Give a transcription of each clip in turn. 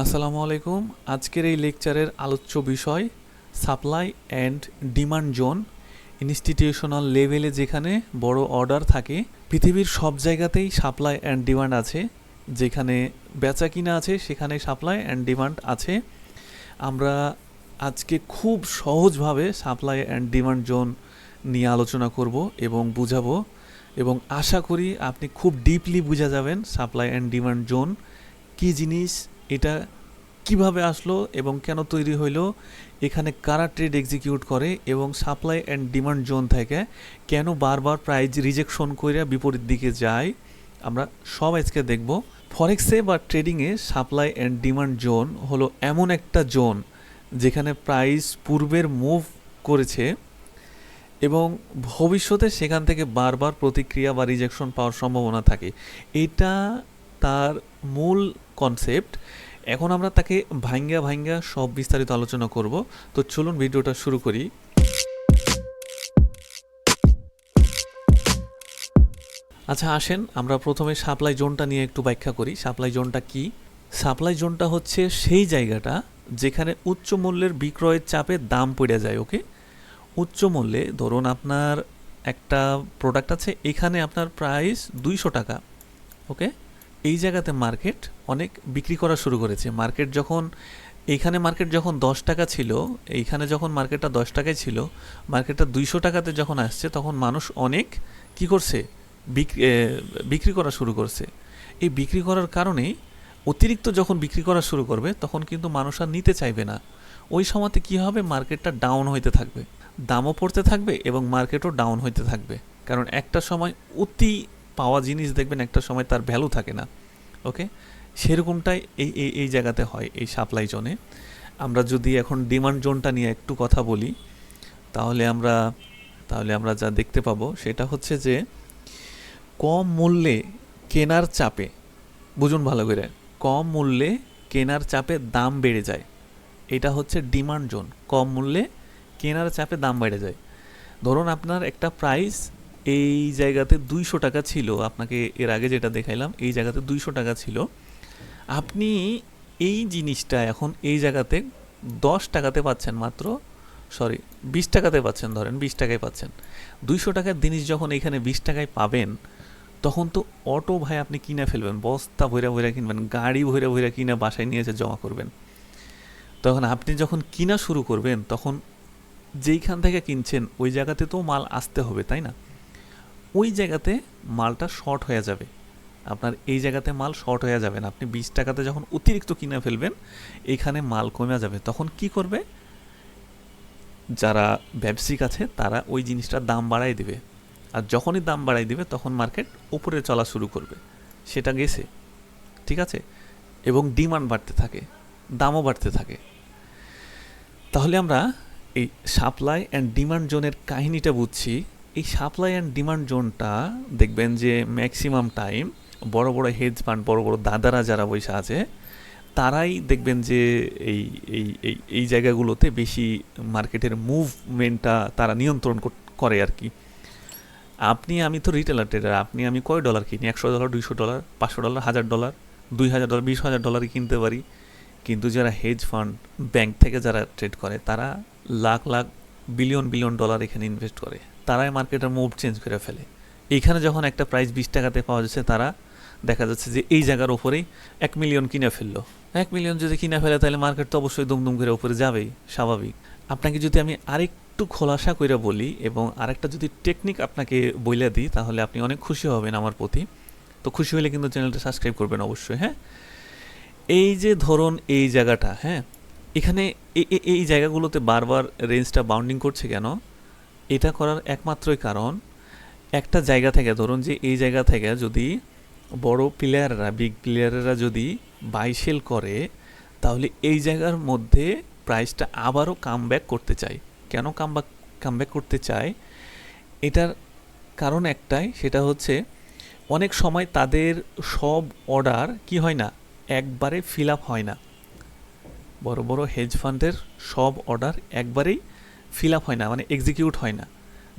আসসালামু আলাইকুম। আজকের এই লেকচারের আলোচ্য বিষয় supply and demand zone. Institutional লেভেলে যেখানে বড় অর্ডার থাকে, পৃথিবীর সব জায়গাতেই সাপ্লাই অ্যান্ড ডিমান্ড আছে। যেখানে বেচা কিনা আছে সেখানে সাপ্লাই অ্যান্ড ডিমান্ড আছে। আমরা আজকে খুব সহজভাবে সাপ্লাই অ্যান্ড ডিমান্ড জোন নিয়ে আলোচনা করব এবং বুঝাবো, এবং আশা করি আপনি খুব ডিপলি বুঝে যাবেন সাপ্লাই অ্যান্ড ডিমান্ড জোন কী জিনিস, এটা কিভাবে আসলো এবং কেন তৈরি হইলো, এখানে কারা ট্রেড এক্সিকিউট করে এবং সাপ্লাই অ্যান্ড ডিমান্ড জোন থেকে কেন বারবার প্রাইস রিজেকশন করে বিপরীত দিকে যায়, আমরা সব আজকে দেখব। ফরেক্সে বা ট্রেডিংয়ে সাপ্লাই অ্যান্ড ডিমান্ড জোন হলো এমন একটা জোন যেখানে প্রাইস পূর্বের মুভ করেছে এবং ভবিষ্যতে সেখান থেকে বারবার প্রতিক্রিয়া বা রিজেকশন পাওয়ার সম্ভাবনা থাকে। এটা তার মূল কনসেপ্ট। এখন আমরা তাকে ভাঙ্গা ভাঙ্গা সব বিস্তারিত আলোচনা করব। তো চলুন ভিডিওটা শুরু করি। আচ্ছা আসেন আমরা প্রথমে সাপ্লাই জোনটা নিয়ে একটু ব্যাখ্যা করি। সাপ্লাই জোনটা কি? সাপ্লাই জোনটা হচ্ছে সেই জায়গাটা যেখানে উচ্চ মূল্যের বিক্রয়ের চাপে দাম পড়ে যায়। ওকে, উচ্চ মূল্যে ধরুন আপনার একটা প্রোডাক্ট আছে, এখানে আপনার প্রাইস 200 টাকা। ওকে, এই জায়গাতে মার্কেট অনেক বিক্রি করা শুরু করেছে। মার্কেট যখন 10 টাকা ছিল, এইখানে যখন মার্কেটটা 10 টাকায় ছিল, মার্কেটটা 200 টাকাতে যখন আসছে তখন মানুষ অনেক কি করছে, বিক্রি করা শুরু করছে। এই বিক্রি করার কারণেই অতিরিক্ত যখন বিক্রি করা শুরু করবে তখন কিন্তু মানুষ আর নিতে চাইবে না। ওই সময়তে কী হবে, মার্কেটটা ডাউন হইতে থাকবে, দামও পড়তে থাকবে এবং মার্কেটও ডাউন হইতে থাকবে। কারণ একটা সময় অতি পাওয়া জিনিস দেখবেন একটা সময় তার ভ্যালু থাকে না। ওকে, সেরকমটাই এই এই এই জায়গাতে হয় এই সাপ্লাই জোনে। আমরা যদি এখন ডিমান্ড জোনটা নিয়ে একটু কথা বলি তাহলে আমরা যা দেখতে পাবো সেটা হচ্ছে যে কম মূল্যে কেনার চাপে, বুঝুন ভালো করে, কম মূল্যে কেনার চাপে দাম বেড়ে যায়। এটা হচ্ছে ডিমান্ড জোন। কম মূল্যে কেনার চাপে দাম বেড়ে যায়। ধরুন আপনার একটা প্রাইস এই জায়গাতে 200 টাকা ছিল, আপনাকে এর আগে যেটা দেখাইলাম এই জায়গাতে 200 টাকা ছিল। আপনি এই জিনিসটা এখন এই জায়গাতে 10 টাকাতে পাচ্ছেন, মাত্র 20 টাকাতে পাচ্ছেন, ধরেন 20 টাকায় পাচ্ছেন। 200 টাকার জিনিস যখন এখানে 20 টাকায় পাবেন তখন তো অটো ভাই আপনি কিনে ফেলবেন, বস্তা ভৈরা ভৈরা কিনবেন, গাড়ি ভৈরা ভৈরা কিনে বাসায় নিয়ে এসে জমা করবেন। তখন আপনি যখন কিনা শুরু করবেন তখন যেইখান থেকে কিনছেন ওই জায়গাতে তো মাল আসতে হবে, তাই না? ওই জায়গাতে মালটা শর্ট হয়ে যাবে, আপনার এই জায়গাতে মাল শর্ট হয়ে যাবে না। আপনি 20 টাকাতে যখন অতিরিক্ত কিনে ফেলবেন এখানে মাল কমে যাবে। তখন কি করবে, যারা ব্যবসায়িক আছে তারা ওই জিনিসটার দাম বাড়াই দিবে, আর যখনই দাম বাড়াই দিবে তখন মার্কেট উপরে চলা শুরু করবে। সেটা গেছে, ঠিক আছে, এবং ডিমান্ড বাড়তে থাকে, দামও বাড়তে থাকে। তাহলে আমরা এই সাপ্লাই অ্যান্ড ডিমান্ড জোনের কাহিনীটা বুঝছি। এই সাপ্লাই অ্যান্ড ডিমান্ড জোনটা দেখবেন যে ম্যাক্সিমাম টাইম বড় বড় হেজ ফান্ড, বড় বড় দাদারা যারা বসে আছে তারাই দেখবেন যে এই এই এই এই জায়গাগুলোতে বেশি মার্কেটের মুভমেন্টটা তারা নিয়ন্ত্রণ করে আর কি। আমি তো রিটেলার ট্রেডার, আমি কয় ডলার কিনি, $100, $200, $500, $1000, $2000, $20,000 কিনতে পারি। কিন্তু যারা হেজ ফান্ড, ব্যাংক থেকে যারা ট্রেড করে তারা lakh lakh billion billion dollar এখানে ইনভেস্ট করে, তারাই মার্কেটের মুভ চেঞ্জ করে ফেলে। এইখানে যখন একটা প্রাইস 20 টাকাতে পাওয়া যাচ্ছে, তারা দেখা যাচ্ছে যে এই জায়গার ওপরেই 1 মিলিয়ন কিনে ফেললো। 1 মিলিয়ন যদি কিনে ফেলে তাহলে মার্কেট তো অবশ্যই দুমদুম করে উপরে যাবেই, স্বাভাবিক। আপনাকে যদি আমি আরেকটু খোলাসা করে বলি এবং আরেকটা যদি টেকনিক আপনাকে বইলা দিই তাহলে আপনি অনেক খুশি হবেন আমার প্রতি। তো খুশি হলে কিন্তু চ্যানেলটা সাবস্ক্রাইব করবেন অবশ্যই। হ্যাঁ, এই যে ধরুন এই জায়গাটা, হ্যাঁ, এখানে এই জায়গাগুলোতে বারবার রেঞ্জটা বাউন্ডিং করছে কেন? এটা করার একমাত্রই কারণ, একটা জায়গা থেকে ধরুন যে এই জায়গা থেকে যদি বড় প্লেয়াররা, বিগ প্লেয়াররা যদি বাই সেল করে তাহলে এই জায়গার মধ্যে প্রাইসটা আবারও কামব্যাক করতে চায়। কেন কামব্যাক করতে চায়? এটার কারণ একটাই, সেটা হচ্ছে অনেক সময় তাদের সব অর্ডার কি হয় না, একবারে ফিল আপ হয় না। বড় বড় হেজ ফান্ডের সব অর্ডার একবারেই ফিল আপ হয় না, মানে এক্সিকিউট হয় না।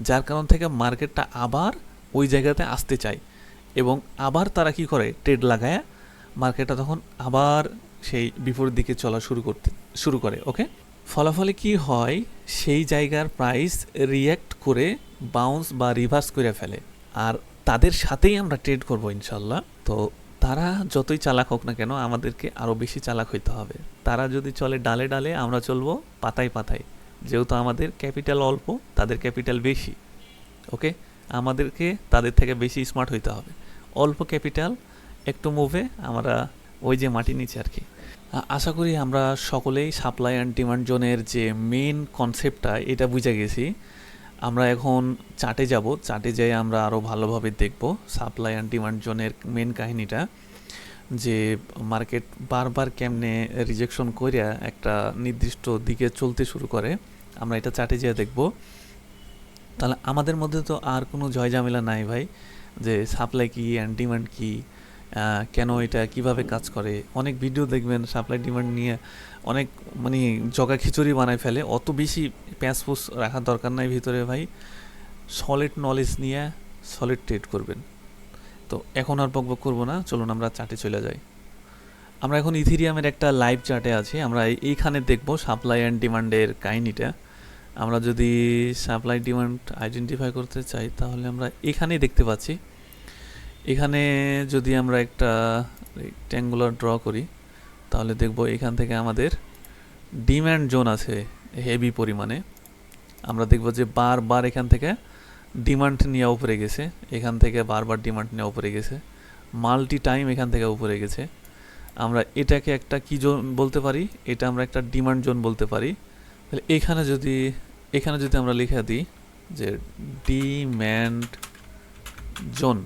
যার কারণ থেকে মার্কেটটা আবার ওই জায়গাতে আসতে চায় এবং আবার তারা কি করে, ট্রেড লাগায় মার্কেটটা তখন আবার সেই বিপরীত দিকে চলা শুরু করে। ওকে, ফলাফলে কি হয়, সেই জায়গার প্রাইস রিয়্যাক্ট করে বাউন্স বা রিভার্স করে ফেলে, আর তাদের সাথেই আমরা ট্রেড করব ইনশাল্লাহ। তো তারা যতই চালাক হোক না কেন, আমাদেরকে আরও বেশি চালাক হইতে হবে। তারা যদি চলে ডালে ডালে, আমরা চলবো পাতায় পাতায়, যেহেতু আমাদের ক্যাপিটাল অল্প, তাদের ক্যাপিটাল বেশি। ওকে, আমাদেরকে তাদের থেকে বেশি স্মার্ট হইতে হবে। অল্প ক্যাপিটাল, একটু মুভে আমরা ওই যে মাটি নিচে আর কি। আশা করি আমরা সকলেই সাপ্লাই অ্যান্ড ডিমান্ড জোনের যে মেন কনসেপ্টটা এটা বুঝে গেছি। আমরা এখন চার্টে যাব, চার্টে যাই আমরা আরও ভালোভাবে দেখব সাপ্লাই অ্যান্ড ডিমান্ড জোনের মেন কাহিনীটা, যে মার্কেট বারবার কেমনে রিজেকশন করিয়া একটা নির্দিষ্ট দিকে চলতে শুরু করে। আমরা এটা চার্টে যেয়ে দেখব। তাহলে আমাদের মধ্যে তো আর কোনো ঝামেলা নাই ভাই, যে সাপ্লাই কি অ্যান্ড ডিমান্ড কি, কেন এটা কিভাবে কাজ করে। অনেক ভিডিও দেখবেন সাপ্লাই ডিমান্ড নিয়ে অনেক মানে জগা খিচুড়ি বানায় ফেলে। অত বেশি প্যাঁচপুস রাখার দরকার নাই ভিতরে ভাই। সলিড নলেজ নিয়ে সলিড ট্রেড করবেন। তো এখন আর বকবক করবো না, চলুন আমরা চার্টে চলে যাই। আমরা এখন ইথেরিয়ামের একটা লাইভ চার্টে আছি। আমরা এইখানে দেখব সাপ্লাই অ্যান্ড ডিমান্ডের কাহিনিটা। আমরা যদি সাপ্লাই ডিমান্ড আইডেন্টিফাই করতে চাই, তাহলে আমরা এখানেই দেখতে পাচ্ছি। এখানে যদি আমরা একটা রেক্ট্যাঙ্গুলার ড্র করি, তাহলে দেখব এখান থেকে আমাদের ডিম্যান্ড জোন আছে হেভি পরিমাণে। আমরা দেখব যে বারবার এখান থেকে ডিমান্ড নিয়ে উপরে গেছে, এখান থেকে বারবার ডিমান্ড নিয়ে উপরে গেছে, মাল্টি টাইম এখান থেকে উপরে গেছে। আমরা এটাকে একটা কি জোন বলতে পারি, এটা আমরা একটা ডিমান্ড জোন বলতে পারি। তাহলে এখানে যদি আমরা লিখে দিই যে ডিম্যান্ড জোন,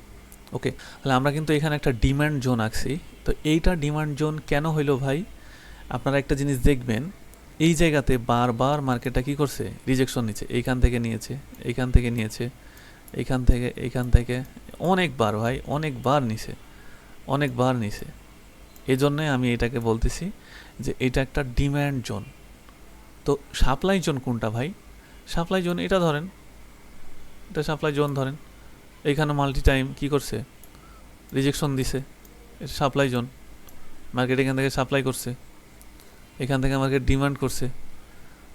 ওকে, তাহলে আমরা কিন্তু এখানে একটা ডিমান্ড জোন আঁকছি। তো এইটা ডিমান্ড জোন কেন হইলো ভাই, আপনারা একটা জিনিস দেখবেন, এই জায়গাতে বারবার মার্কেটটা কি করছে, রিজেকশন নিচ্ছে। এইখান থেকে নিয়েছে, এইখান থেকে নিয়েছে, এইখান থেকে অনেকবার ভাই, অনেকবার নিছে। এই জন্যে আমি এটাকে বলতেছি যে এটা একটা ডিম্যান্ড জোন। তো সাপ্লাই জোন কোনটা ভাই? সাপ্লাই জোন এটা ধরেন, এটা সাপ্লাই জোন ধরেন। এইখানে মাল্টি টাইম কি করছে, রিজেকশন দিছে, এটা সাপ্লাই জোন। মার্কেট এখান থেকে সাপ্লাই করছে, এখান থেকে মার্কেট ডিমান্ড করছে।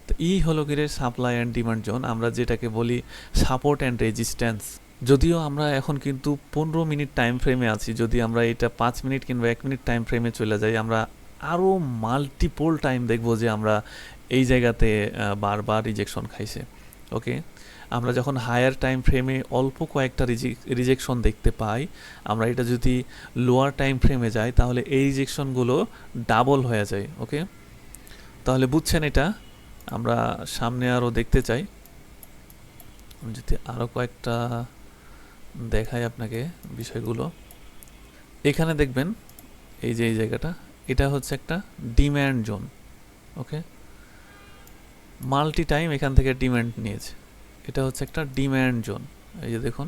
তো এই হলো কি রে সাপ্লাই অ্যান্ড ডিমান্ড জোন, আমরা যেটাকে বলি সাপোর্ট অ্যান্ড রেজিস্ট্যান্স। যদিও আমরা এখন কিন্তু 15 মিনিট টাইম ফ্রেমে আছি, যদি আমরা এটা 5 মিনিট কিংবা 1 মিনিট টাইম ফ্রেমে চলে যাই, আমরা আরও মাল্টিপল টাইম দেখব যে আমরা এই জায়গাতে বারবার রিজেকশন খাইছে। ওকে, আমরা যখন হায়ার টাইম ফ্রেমে অল্প কয়েকটা রিজেকশন দেখতে পাই, আমরা এটা যদি লোয়ার টাইম ফ্রেমে যাই, তাহলে এই রিজেকশনগুলো ডাবল হয়ে যায়। ওকে, তাহলে বুঝছেন এটা। আমরা সামনে আরও দেখতে চাই, যদি আরও কয়েকটা দেখাই আপনাকে বিষয়গুলো। এখানে দেখবেন এই যে এই জায়গাটা, এটা হচ্ছে একটা ডিম্যান্ড জোন। ওকে, মাল্টি টাইম এখান থেকে ডিম্যান্ড নিয়েছে, এটা হচ্ছে একটা ডিম্যান্ড জোন। এই যে দেখুন,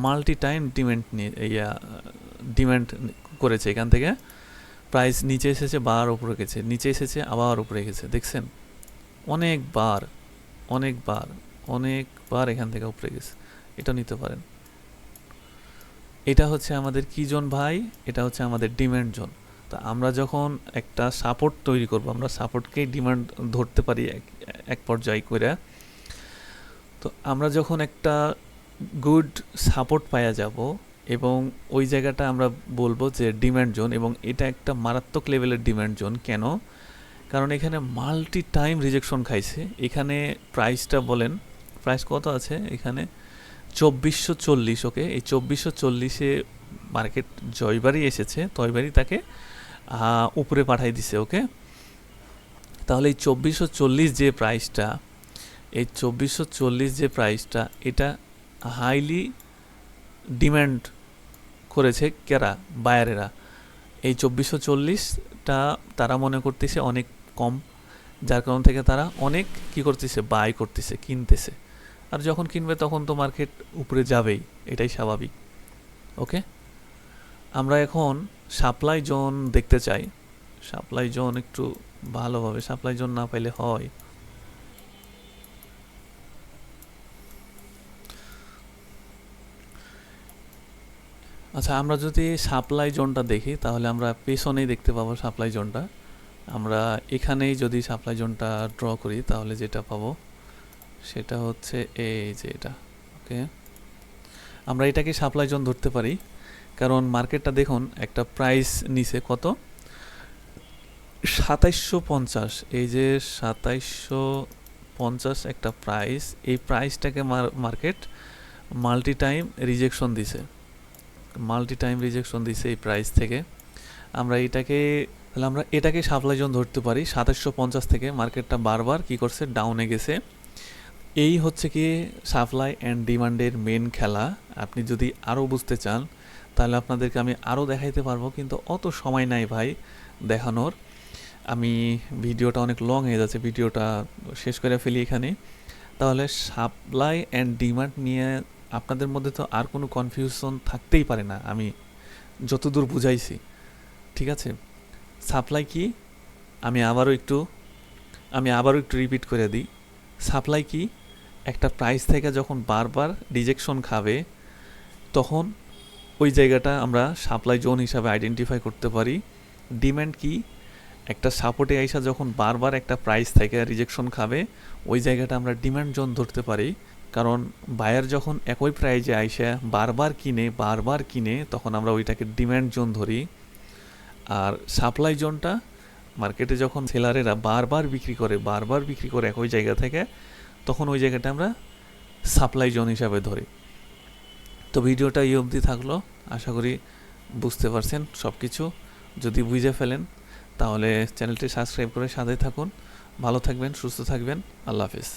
মাল্টি টাইম ডিম্যান্ড করেছে, এখান থেকে প্রাইস নিচে এসেছে, বার উপরে গেছে, নিচে এসেছে, আবার উপরে গেছে। দেখছেন, অনেকবার এখান থেকে উপরে গেছে। এটা নিতে পারেন। এটা হচ্ছে আমাদের কি জোন ভাই? এটা হচ্ছে আমাদের ডিম্যান্ড জোন। তো আমরা যখন একটা সাপোর্ট তৈরি করব, আমরা সাপোর্টকেই ডিমান্ড ধরতে পারি এক পর্যায়ে করে। তো আমরা যখন একটা গুড সাপোর্ট পাওয়া যাব, এবং ওই জায়গাটা আমরা বলবো যে ডিম্যান্ড জোন, এবং এটা একটা মারাত্মক লেভেলের ডিম্যান্ড জোন। কেন? কারণ এখানে মাল্টি টাইম রিজেকশন খাইছে। এখানে প্রাইসটা বলেন, প্রাইস কত আছে এখানে? 2440। ওকে, এই 2440-এ মার্কেট জয়বারই এসেছে, তয়বারই তাকে উপরে পাঠাই দিছে। ওকে, তাহলে এই 2440 যে প্রাইসটা, এই 2440 যে প্রাইসটা, এটা হাইলি ডিম্যান্ড করেছে কেরা? বায়ারেরা। এই 2440টা তারা মনে করতেছে অনেক কম, যার কারণ থেকে তারা অনেক কি করতেছে, বাই করতেছে, কিনতেছে। আর যখন কিনবে তখন তো মার্কেট উপরে যাবেই, এটাই স্বাভাবিক। ওকে, আমরা এখন সাপ্লাই জোন দেখতে চাই। সাপ্লাই জোন একটু ভালোভাবে, সাপ্লাই জোন না পাইলে হয়। আচ্ছা, আমরা যদি সাপ্লাই জোনটা দেখি তাহলে আমরা পেছনেই দেখতে পাবো সাপ্লাই জোনটা। আমরা এখানেই যদি সাপ্লাই জোনটা ড্র করি তাহলে যেটা পাবো সেটা হচ্ছে এই যে এটা। ওকে, আমরা এটাকে সাপ্লাই জোন ধরতে পারি, কারণ মার্কেটটা দেখুন একটা প্রাইস নিচে কত ২৭৫০, এই যে ২৭৫০ একটা প্রাইস, এই প্রাইসটাকে মার্কেট মাল্টি টাইম রিজেকশন দিছে, এই প্রাইস থেকে। আমরা এটাকে সাপ্লাই জোন ধরতে পারি। ২৭৫০ থেকে মার্কেটটা বারবার কি করছে, ডাউনে গেছে। এই হচ্ছে কি সাপ্লাই অ্যান্ড ডিমান্ডের মেন খেলা। আপনি যদি আরও বুঝতে চান তাহলে আপনাদেরকে আমি আরও দেখাইতে পারবো, কিন্তু অত সময় নাই ভাই দেখানোর। আমি ভিডিওটা অনেক লং হয়ে যাচ্ছে, ভিডিওটা শেষ করে ফেলি এখানে। তাহলে সাপ্লাই অ্যান্ড ডিমান্ড নিয়ে আপনাদের মধ্যে তো আর কোনো কনফিউশন থাকতেই পারে না, আমি যতদূর বুঝাইছি। ঠিক আছে, সাপ্লাই কি আমি আবারও একটু রিপিট করে দিই। সাপ্লাই কি, একটা প্রাইস থেকে যখন বারবার রিজেকশন খাবে তখন ওই জায়গাটা আমরা সাপ্লাই জোন হিসাবে আইডেন্টিফাই করতে পারি। ডিম্যান্ড কি, একটা সাপোর্টে আইসা যখন বারবার একটা প্রাইস থেকে রিজেকশন খাবে ওই জায়গাটা আমরা ডিম্যান্ড জোন ধরতে পারি, কারণ বায়ার যখন একই প্রাইজে আইসা বারবার কিনে তখন আমরা ওইটাকে ডিম্যান্ড জোন ধরি। আর সাপ্লাই জোনটা মার্কেটে যখন সেলারেরা বারবার বিক্রি করে একই জায়গা থেকে, তখন ওই জায়গাটা আমরা সাপ্লাই জোন হিসাবে ধরি। তো ভিডিওটা এই অবধি থাকলো, আশা করি বুঝতে পারছেন সব কিছু। যদি বুঝে ফেলেন তাহলে চ্যানেলটি সাবস্ক্রাইব করে সাথে থাকুন। ভালো থাকবেন, সুস্থ থাকবেন, আল্লাহ হাফেজ।